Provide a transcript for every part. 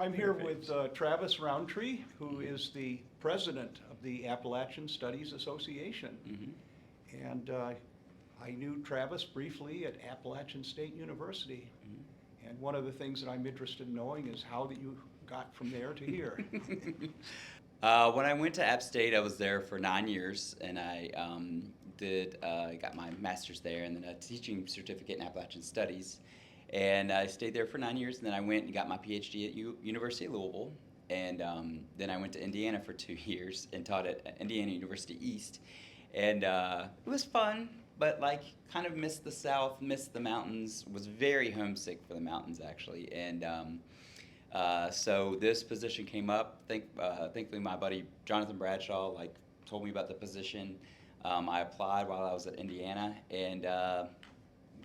I'm here with Travis Rountree, who is the president of the Appalachian Studies Association. Mm-hmm. And I knew Travis briefly at Appalachian State University. Mm-hmm. And one of the things that I'm interested in knowing is how that you got from there to here. When I went to App State, I was there for 9 years, and I got my master's there and then a teaching certificate in Appalachian Studies. And I stayed there for 9 years, and then I went and got my PhD at University of Louisville. And then I went to Indiana for 2 years and taught at Indiana University East. And it was fun, but like kind of missed the South, missed the mountains, was very homesick for the mountains actually. And so this position came up. Thankfully my buddy Jonathan Bradshaw told me about the position. I applied while I was at Indiana and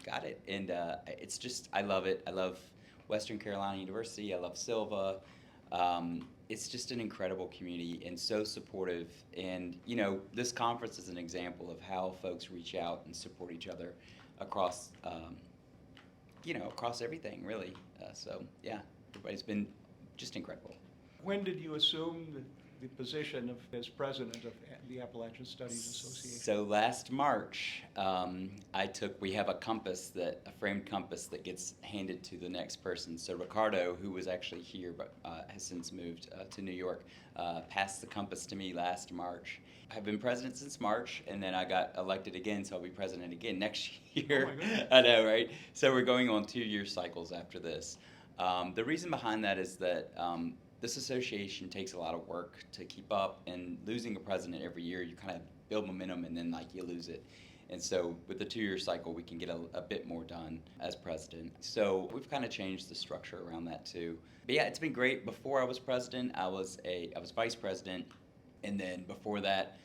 got it. And it's just, I love it. I love Western Carolina University. I love Silva. It's just an incredible community and so supportive. And, you know, this conference is an example of how folks reach out and support each other across, across everything, really. So, yeah, everybody's been just incredible. When did you assume the position as president of the Appalachian Studies Association? So last March, we have a framed compass that gets handed to the next person. So Ricardo, who was actually here but has since moved to New York, passed the compass to me last March. I've been president since March, and then I got elected again, so I'll be president again next year. Oh my goodness. I know, right? So we're going on 2-year cycles after this. The reason behind that is that this association takes a lot of work to keep up, and losing a president every year, you kind of build momentum and then you lose it. And so with the 2-year cycle, we can get a bit more done as president. So we've kind of changed the structure around that too. But yeah, it's been great. Before I was president, I was vice president, and then before that,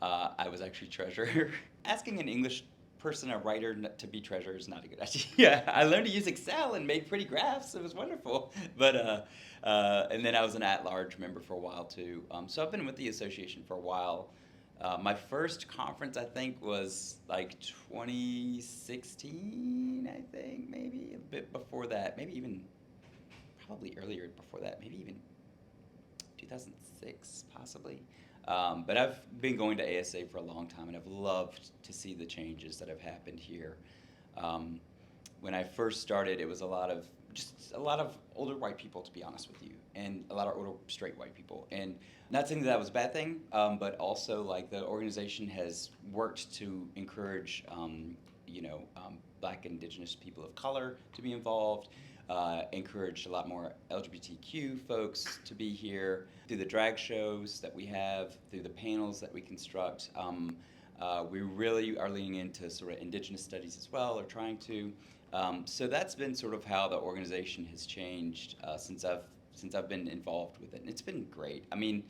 I was actually treasurer. Asking an English person, a writer, to be treasurer is not a good idea. I learned to use Excel and made pretty graphs. It was wonderful. But and then I was an at-large member for a while too. So I've been with the association for a while. My first conference, I think, was like 2016, I think, maybe a bit before that, maybe even probably earlier before that, maybe even 2006, possibly. But I've been going to ASA for a long time, and I've loved to see the changes that have happened here. When I first started, it was a lot of older white people, to be honest with you, and a lot of older straight white people. And not saying that was a bad thing, but also the organization has worked to encourage, Black and Indigenous people of color to be involved. Encouraged a lot more LGBTQ folks to be here through the drag shows that we have, through the panels that we construct. We really are leaning into sort of Indigenous studies as well, or trying to. So that's been sort of how the organization has changed since I've been involved with it. And it's been great. I mean,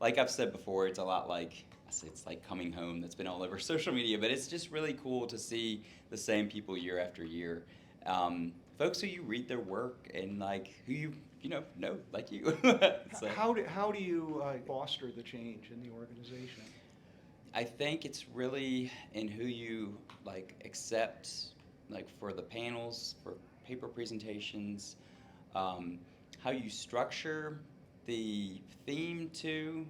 like I've said before, it's a lot it's like coming home. That's been all over social media, but it's just really cool to see the same people year after year. Folks who you read their work and who you know like you. So, how do you foster the change in the organization? I think it's really in who you accept, for the panels, for paper presentations, how you structure the theme too.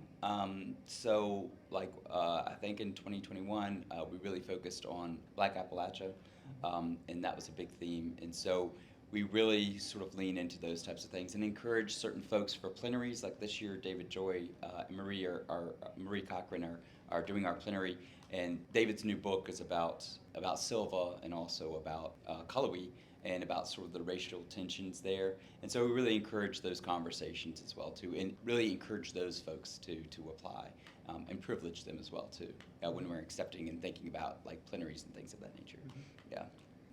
So I think in 2021 we really focused on Black Appalachia. And that was a big theme. And so we really sort of lean into those types of things and encourage certain folks for plenaries. Like this year, David Joy and Marie Cochran are doing our plenary. And David's new book is about Silva and also about Cullowhee and about sort of the racial tensions there. And so we really encourage those conversations as well too, and really encourage those folks to apply and privilege them as well too when we're accepting and thinking about plenaries and things of that nature. Mm-hmm. Yeah.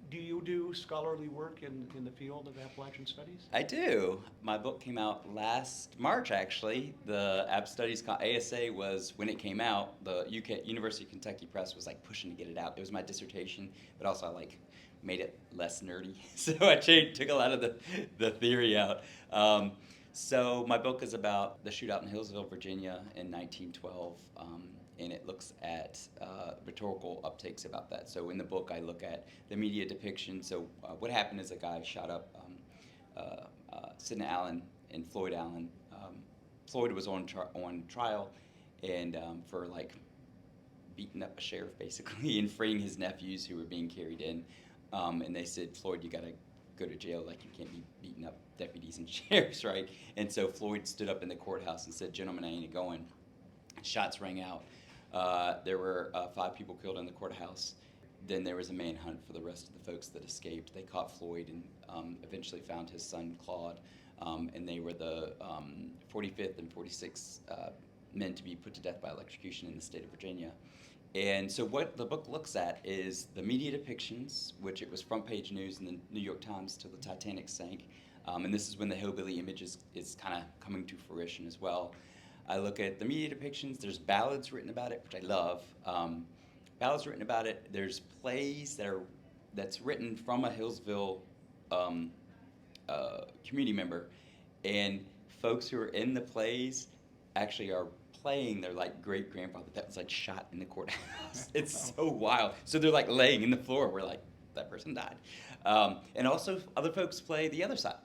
Do you do scholarly work in the field of Appalachian Studies? I do. My book came out last March, actually. The App Studies ASA was, when it came out, the University of Kentucky Press was pushing to get it out. It was my dissertation, but also I made it less nerdy. So I took a lot of the theory out. So my book is about the shootout in Hillsville, Virginia in 1912. And it looks at rhetorical uptakes about that. So in the book, I look at the media depiction. So what happened is a guy shot up Sidney Allen and Floyd Allen. Floyd was on trial and for like beating up a sheriff basically and freeing his nephews who were being carried in. And they said, Floyd, you gotta go to jail, like you can't be beating up deputies and sheriffs, right? And so Floyd stood up in the courthouse and said, gentlemen, I ain't going. Shots rang out. There were 5 people killed in the courthouse. Then there was a manhunt for the rest of the folks that escaped. They caught Floyd and eventually found his son, Claude. And they were the 45th and 46th men to be put to death by electrocution in the state of Virginia. And so what the book looks at is the media depictions, which it was front page news in the New York Times till the Titanic sank. And this is when the hillbilly image is kind of coming to fruition as well. I look at the media depictions. There's ballads written about it, which I love. Ballads written about it. There's plays that's written from a Hillsville community member, and folks who are in the plays actually are playing their like great grandfather that was like shot in the courthouse. It's so wild. So they're like laying in the floor where like that person died, and also other folks play the other side.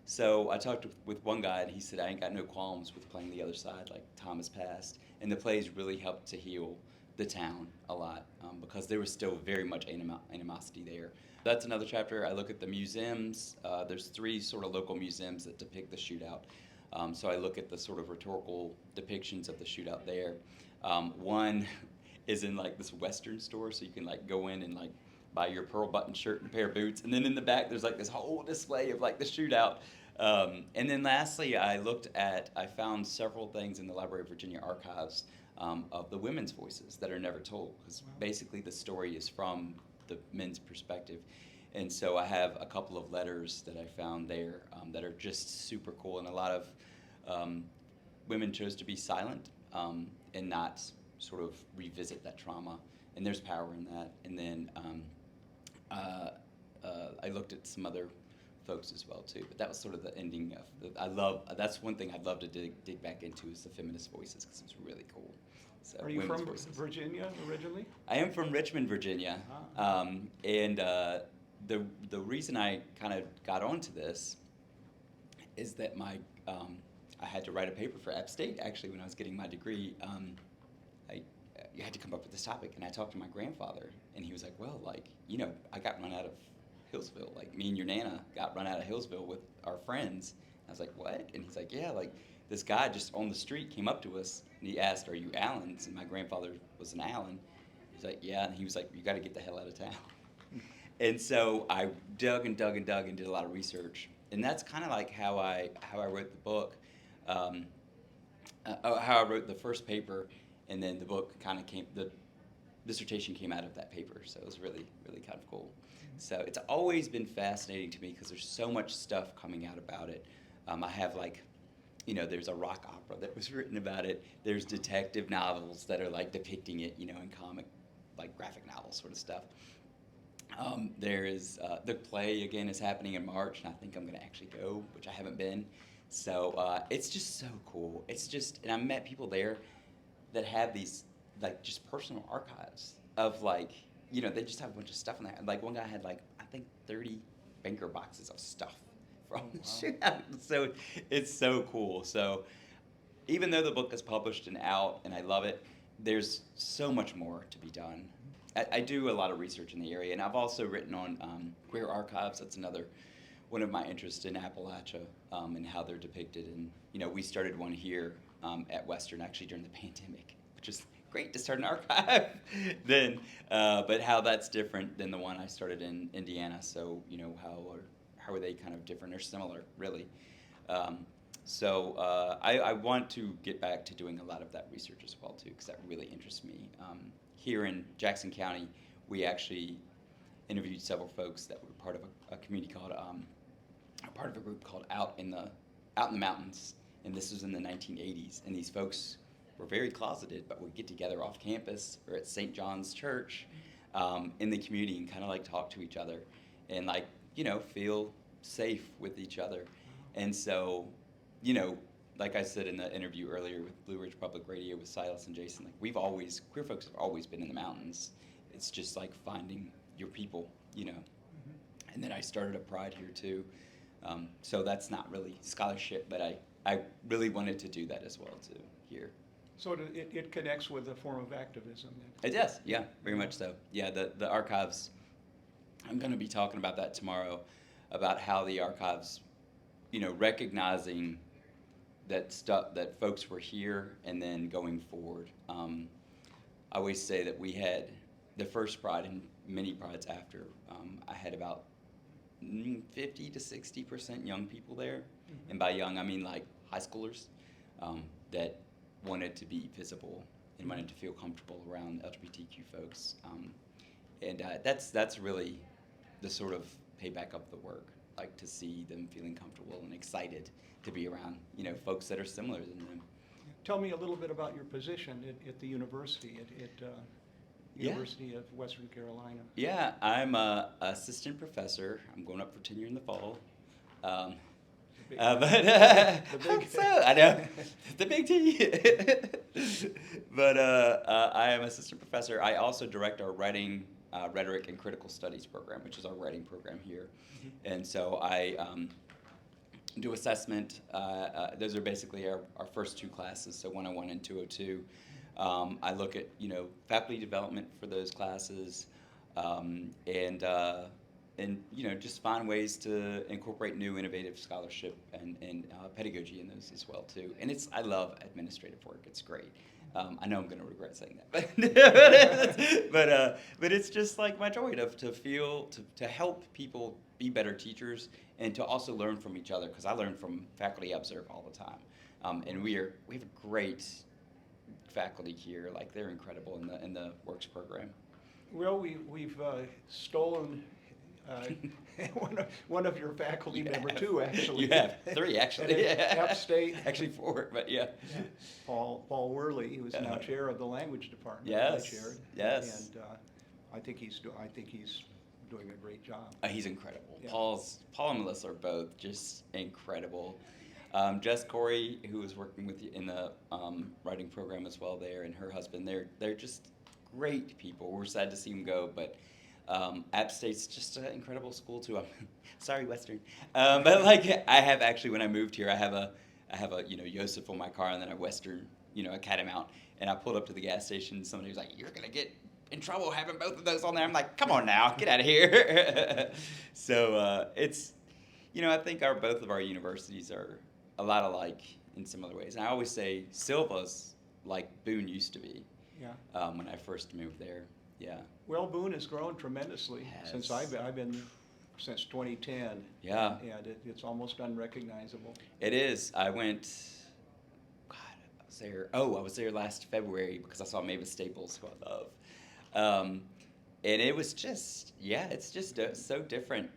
So I talked with one guy and he said, I ain't got no qualms with playing the other side, like time has passed. And the plays really helped to heal the town a lot because there was still very much animosity there. That's another chapter. I look at the museums. There's 3 sort of local museums that depict the shootout. So I look at the sort of rhetorical depictions of the shootout there. One is in like this Western store, so you can like go in and like buy your pearl button shirt and a pair of boots. And then in the back, there's like this whole display of like the shootout. And then lastly, I found several things in the Library of Virginia archives of the women's voices that are never told, because basically the story is from the men's perspective. And so I have a couple of letters that I found there that are just super cool, and a lot of women chose to be silent and not sort of revisit that trauma, and there's power in that. And then I looked at some other folks as well too, but that was sort of the ending of that's one thing I'd love to dig back into is the feminist voices, because it's really cool. So, are you from voices. Virginia originally? I am from Richmond, Virginia, and the reason I kind of got onto this is that I had to write a paper for App State actually when I was getting my degree. You had to come up with this topic, and I talked to my grandfather, and he was like, well, like, you know, I got run out of Hillsville, like me and your Nana got run out of Hillsville with our friends. I was like, what? And he's like, yeah, like this guy just on the street came up to us and he asked, are you Allens? And my grandfather was an Allen. He's like, yeah. And he was like, you got to get the hell out of town. And so I dug and did a lot of research. And that's kind of like how I wrote the book, how I wrote the first paper, and then the book kind of the dissertation came out of that paper. So it was really, really kind of cool. So it's always been fascinating to me because there's so much stuff coming out about it. I have like, you know, there's a rock opera that was written about it. There's detective novels that are like depicting it, you know, in comic, like graphic novel sort of stuff. There is the play again is happening in March, and I think I'm going to actually go, which I haven't been. So it's just so cool. It's just, and I met people there that have these like just personal archives of like, you know, they just have a bunch of stuff in there. Like one guy had like, I think 30 banker boxes of stuff from the shootout. So it's so cool. So even though the book is published and out and I love it, there's so much more to be done. I do a lot of research in the area, and I've also written on queer archives. That's another one of my interests in Appalachia and how they're depicted. And, you know, we started one here at Western actually during the pandemic, which is great to start an archive then, but how that's different than the one I started in Indiana. So, you know, how are they kind of different or similar, really? So I want to get back to doing a lot of that research as well, too, because that really interests me. Here in Jackson County, we actually interviewed several folks that were part of a community called, part of a group called Out in the Mountains, and this was in the 1980s. And these folks were very closeted, but would get together off campus or at St. John's Church in the community and kind of like talk to each other and like, you know, feel safe with each other. And so, you know, like I said in the interview earlier with Blue Ridge Public Radio with Silas and Jason, like queer folks have always been in the mountains. It's just like finding your people, you know. And then I started a pride here too, So that's not really scholarship, but I really wanted to do that as well too here. So it connects with a form of activism then? It does, yeah, very much so. Yeah, the archives, I'm going to be talking about that tomorrow, about how the archives, recognizing that folks were here and then going forward. I always say that we had the first pride and many prides after. I had about 50 to 60% young people there, and by young I mean like high schoolers that wanted to be visible and wanted to feel comfortable around LGBTQ folks, and that's really the sort of payback of the work, like to see them feeling comfortable and excited to be around folks that are similar than them. Tell me a little bit about your position at the university, at University of Western Carolina. Yeah, I'm a assistant professor. I'm going up for tenure in the fall. I know, the big T. But I am assistant professor. I also direct our writing, rhetoric, and critical studies program, which is our writing program here. And so I do assessment. Those are basically our first two classes, so 101 and 202. I look at faculty development for those classes, and just find ways to incorporate new innovative scholarship and pedagogy in those as well too. And I love administrative work. It's great. I know I'm going to regret saying that, but it's just like my joy to help people be better teachers and to also learn from each other, because I learn from faculty I observe all the time, and we have a great faculty here. Like, they're incredible in the works program. Well, we've stolen one of your faculty member too, actually. You have three, actually. App State. Actually four, but yeah. Paul Worley, who is now chair of the language department. Yes. And I think he's doing a great job. He's incredible. Yeah. Paul and Melissa are both just incredible. Jess Corey, who was working with you in the writing program as well there, and her husband, they're just great people. We're sad to see them go, but App State's just an incredible school too. Sorry, Western, but like I have actually, when I moved here, I have a Yosef on my car, and then a Western, a Catamount, and I pulled up to the gas station, and somebody was like, "You're gonna get in trouble having both of those on there." I'm like, "Come on now, get out of here." So it's, I think both of our universities are a lot alike in similar ways. And I always say Silva's like Boone used to be. Yeah. When I first moved there. Yeah. Well, Boone has grown tremendously since I've been since 2010. Yeah. And it's almost unrecognizable. It is. I went. God, I was there last February because I saw Mavis Staples, who I love. And it was just, it's just so different,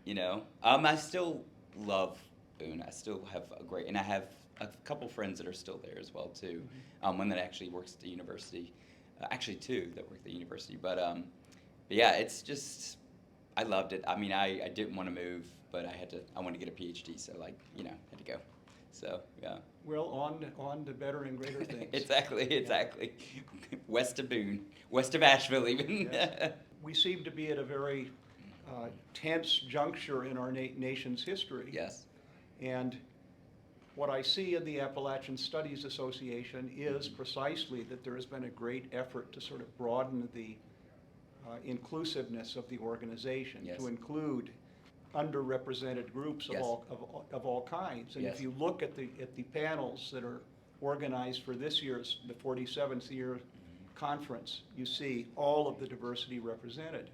I still love Boone. I still have and I have a couple friends that are still there as well too. One that actually works at the university, actually two that work at the university. But yeah, it's just, I loved it. I mean, I didn't want to move, but I wanted to get a PhD, so had to go. So yeah. Well, on to better and greater things. Exactly. West of Boone, west of Asheville, even. Yes. We seem to be at a very tense juncture in our nation's history. Yes. And what I see in the Appalachian Studies Association is precisely that there has been a great effort to sort of broaden the inclusiveness of the organization, Yes. to include underrepresented groups of Yes. all kinds. And Yes. if you look at the panels that are organized for this year's, the 47th year conference, you see all of the diversity represented.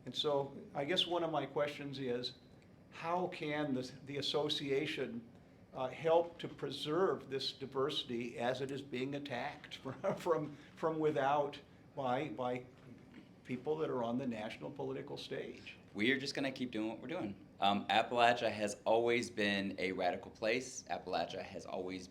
And so I guess one of my questions is, how can the association help to preserve this diversity as it is being attacked from without by people that are on the national political stage? We are just going to keep doing what we're doing. Appalachia has always been a radical place. Appalachia has always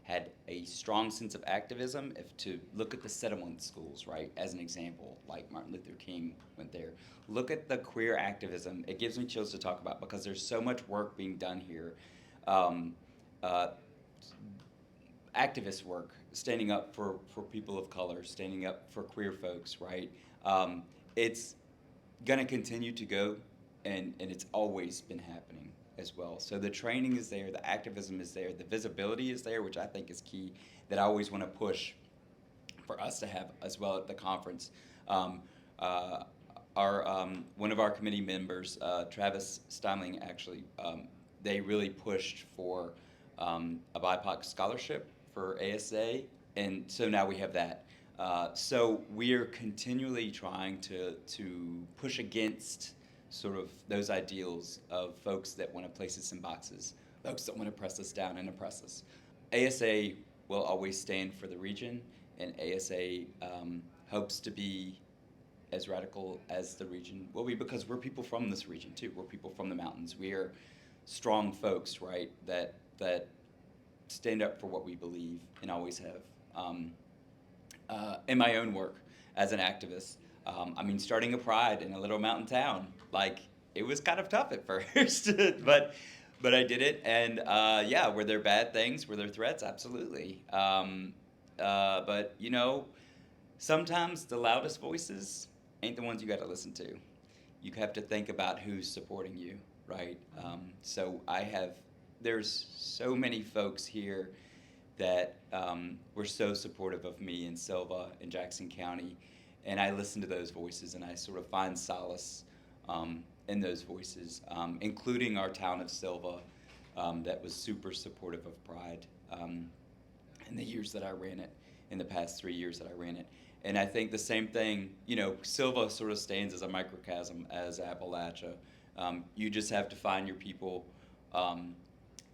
had a strong sense of activism. If to look at the settlement schools, right, as an example, like Martin Luther King went there. Look at the queer activism. It gives me chills to talk about because there's so much work being done here. Activist work, standing up for people of color, standing up for queer folks, right? It's going to continue to go, and it's always been happening. as well. So the training is there, the activism is there, the visibility is there, which I think is key, that I always want to push for us to have as well at the conference. One of our committee members, Travis Steinling, actually, they really pushed for a BIPOC scholarship for ASA, and so now we have that. So we're continually trying to push against sort of those ideals of folks that want to place us in boxes, folks that want to press us down and oppress us. ASA will always stand for the region, and ASA hopes to be as radical as the region will be, because we're people from this region too. We're people from the mountains. We are strong folks, right, that stand up for what we believe and always have. In my own work as an activist, I mean, starting a pride in a little mountain town, like, it was kind of tough at first, but I did it, and yeah, were there bad things? Were there threats? Absolutely. But, you know, sometimes the loudest voices ain't the ones you got to listen to. You have to think about who's supporting you, right? So there's so many folks here that were so supportive of me in Silva and Jackson County, and I listen to those voices and I sort of find solace in those voices, including our town of Silva, that was super supportive of Pride in the years that I ran it, in the past 3 years that I ran it. And I think the same thing, you know, Silva sort of stands as a microcosm as Appalachia. You just have to find your people,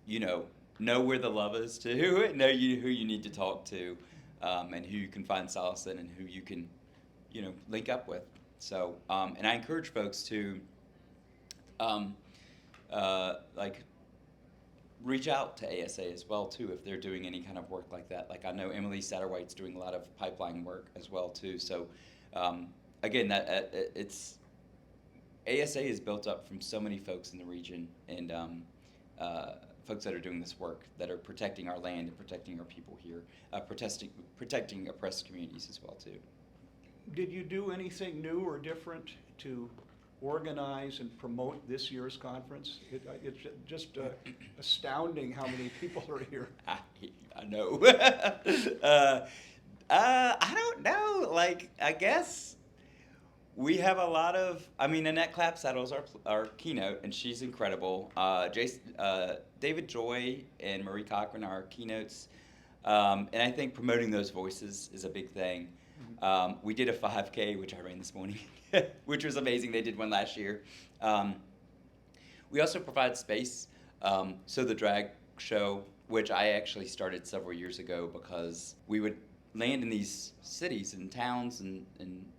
you know where the love is to know who you need to talk to, and who you can find solace in, and who you can, you know, link up with. So, and I encourage folks to, like, reach out to ASA as well too if they're doing any kind of work like that. Like, I know Emily Satterwhite's doing a lot of pipeline work as well too. So, again, it's ASA is built up from so many folks in the region, and folks that are doing this work, that are protecting our land and protecting our people here, protecting oppressed communities as well too. Did you do anything new or different to organize and promote this year's conference? It's just astounding how many people are here. I know. I don't know. Like, I guess we have a lot of, I mean, Annette Clapsaddle's our keynote, and she's incredible. David Joy and Marie Cochran are our keynotes. And I think promoting those voices is a big thing. We did a 5K, which I ran this morning, which was amazing. They did one last year. We also provide space. So the drag show, which I actually started several years ago, because we would land in these cities and towns and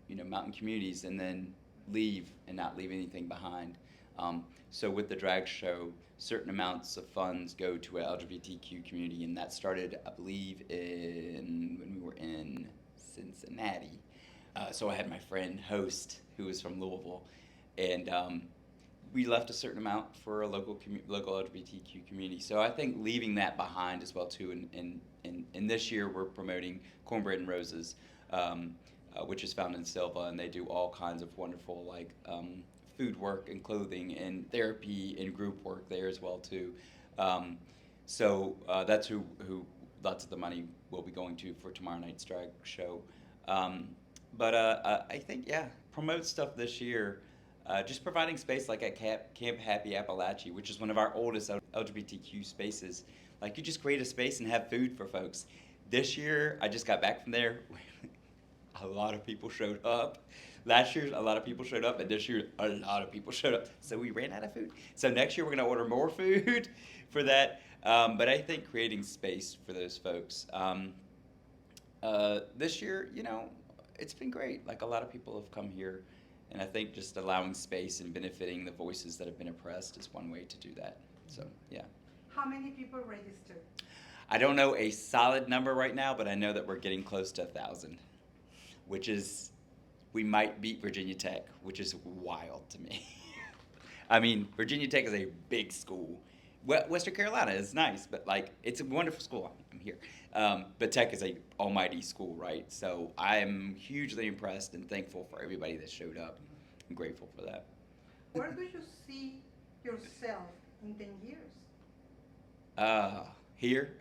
you know, mountain communities, and then leave and not leave anything behind. So with the drag show, certain amounts of funds go to an LGBTQ community, and that started, I believe, when we were in Cincinnati. So I had my friend host, who was from Louisville, and we left a certain amount for a local LGBTQ community. So I think leaving that behind as well too. And this year we're promoting Cornbread and Roses, which is found in Silva, and they do all kinds of wonderful, like, food work and clothing and therapy and group work there as well too. So that's who lots of the money will be going to for tomorrow night's drag show. But I think, yeah, promote stuff this year. Just providing space, like at Camp Happy Appalachia, which is one of our oldest LGBTQ spaces. Like, you just create a space and have food for folks. This year, I just got back from there. A lot of people showed up. Last year, a lot of people showed up, and this year, a lot of people showed up. So we ran out of food. So next year, we're going to order more food for that. But I think creating space for those folks. This year, you know, it's been great. Like, a lot of people have come here, and I think just allowing space and benefiting the voices that have been oppressed is one way to do that. So, yeah. How many people registered? I don't know a solid number right now, but I know that we're getting close to 1,000, which is, we might beat Virginia Tech, which is wild to me. I mean, Virginia Tech is a big school. Western Carolina is nice, but, like, it's a wonderful school. I'm here. But Tech is a almighty school, right? So I am hugely impressed and thankful for everybody that showed up. I'm grateful for that. Where do you see yourself in 10 years? Here?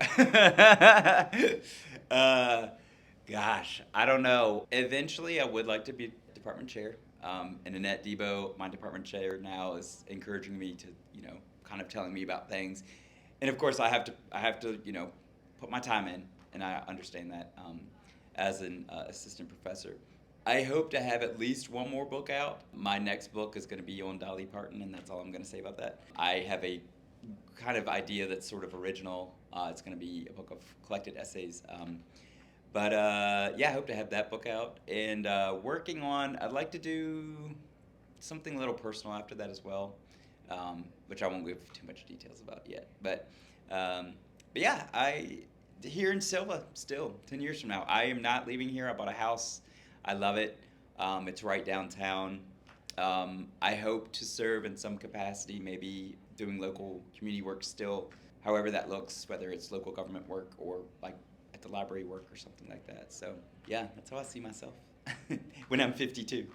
Gosh, I don't know. Eventually, I would like to be department chair. And Annette Debo, my department chair now, is encouraging me to, kind of telling me about things. And of course, I have to, put my time in, and I understand that as an assistant professor. I hope to have at least one more book out. My next book is going to be on Dolly Parton, and that's all I'm going to say about that. I have a kind of idea that's sort of original. It's going to be a book of collected essays. I hope to have that book out. And I'd like to do something a little personal after that as well, which I won't give too much details about yet. Here in Silva still, 10 years from now. I am not leaving here. I bought a house. I love it. It's right downtown. I hope to serve in some capacity, maybe doing local community work still, however that looks, whether it's local government work or like at the library work or something like that. So yeah, that's how I see myself when I'm 52.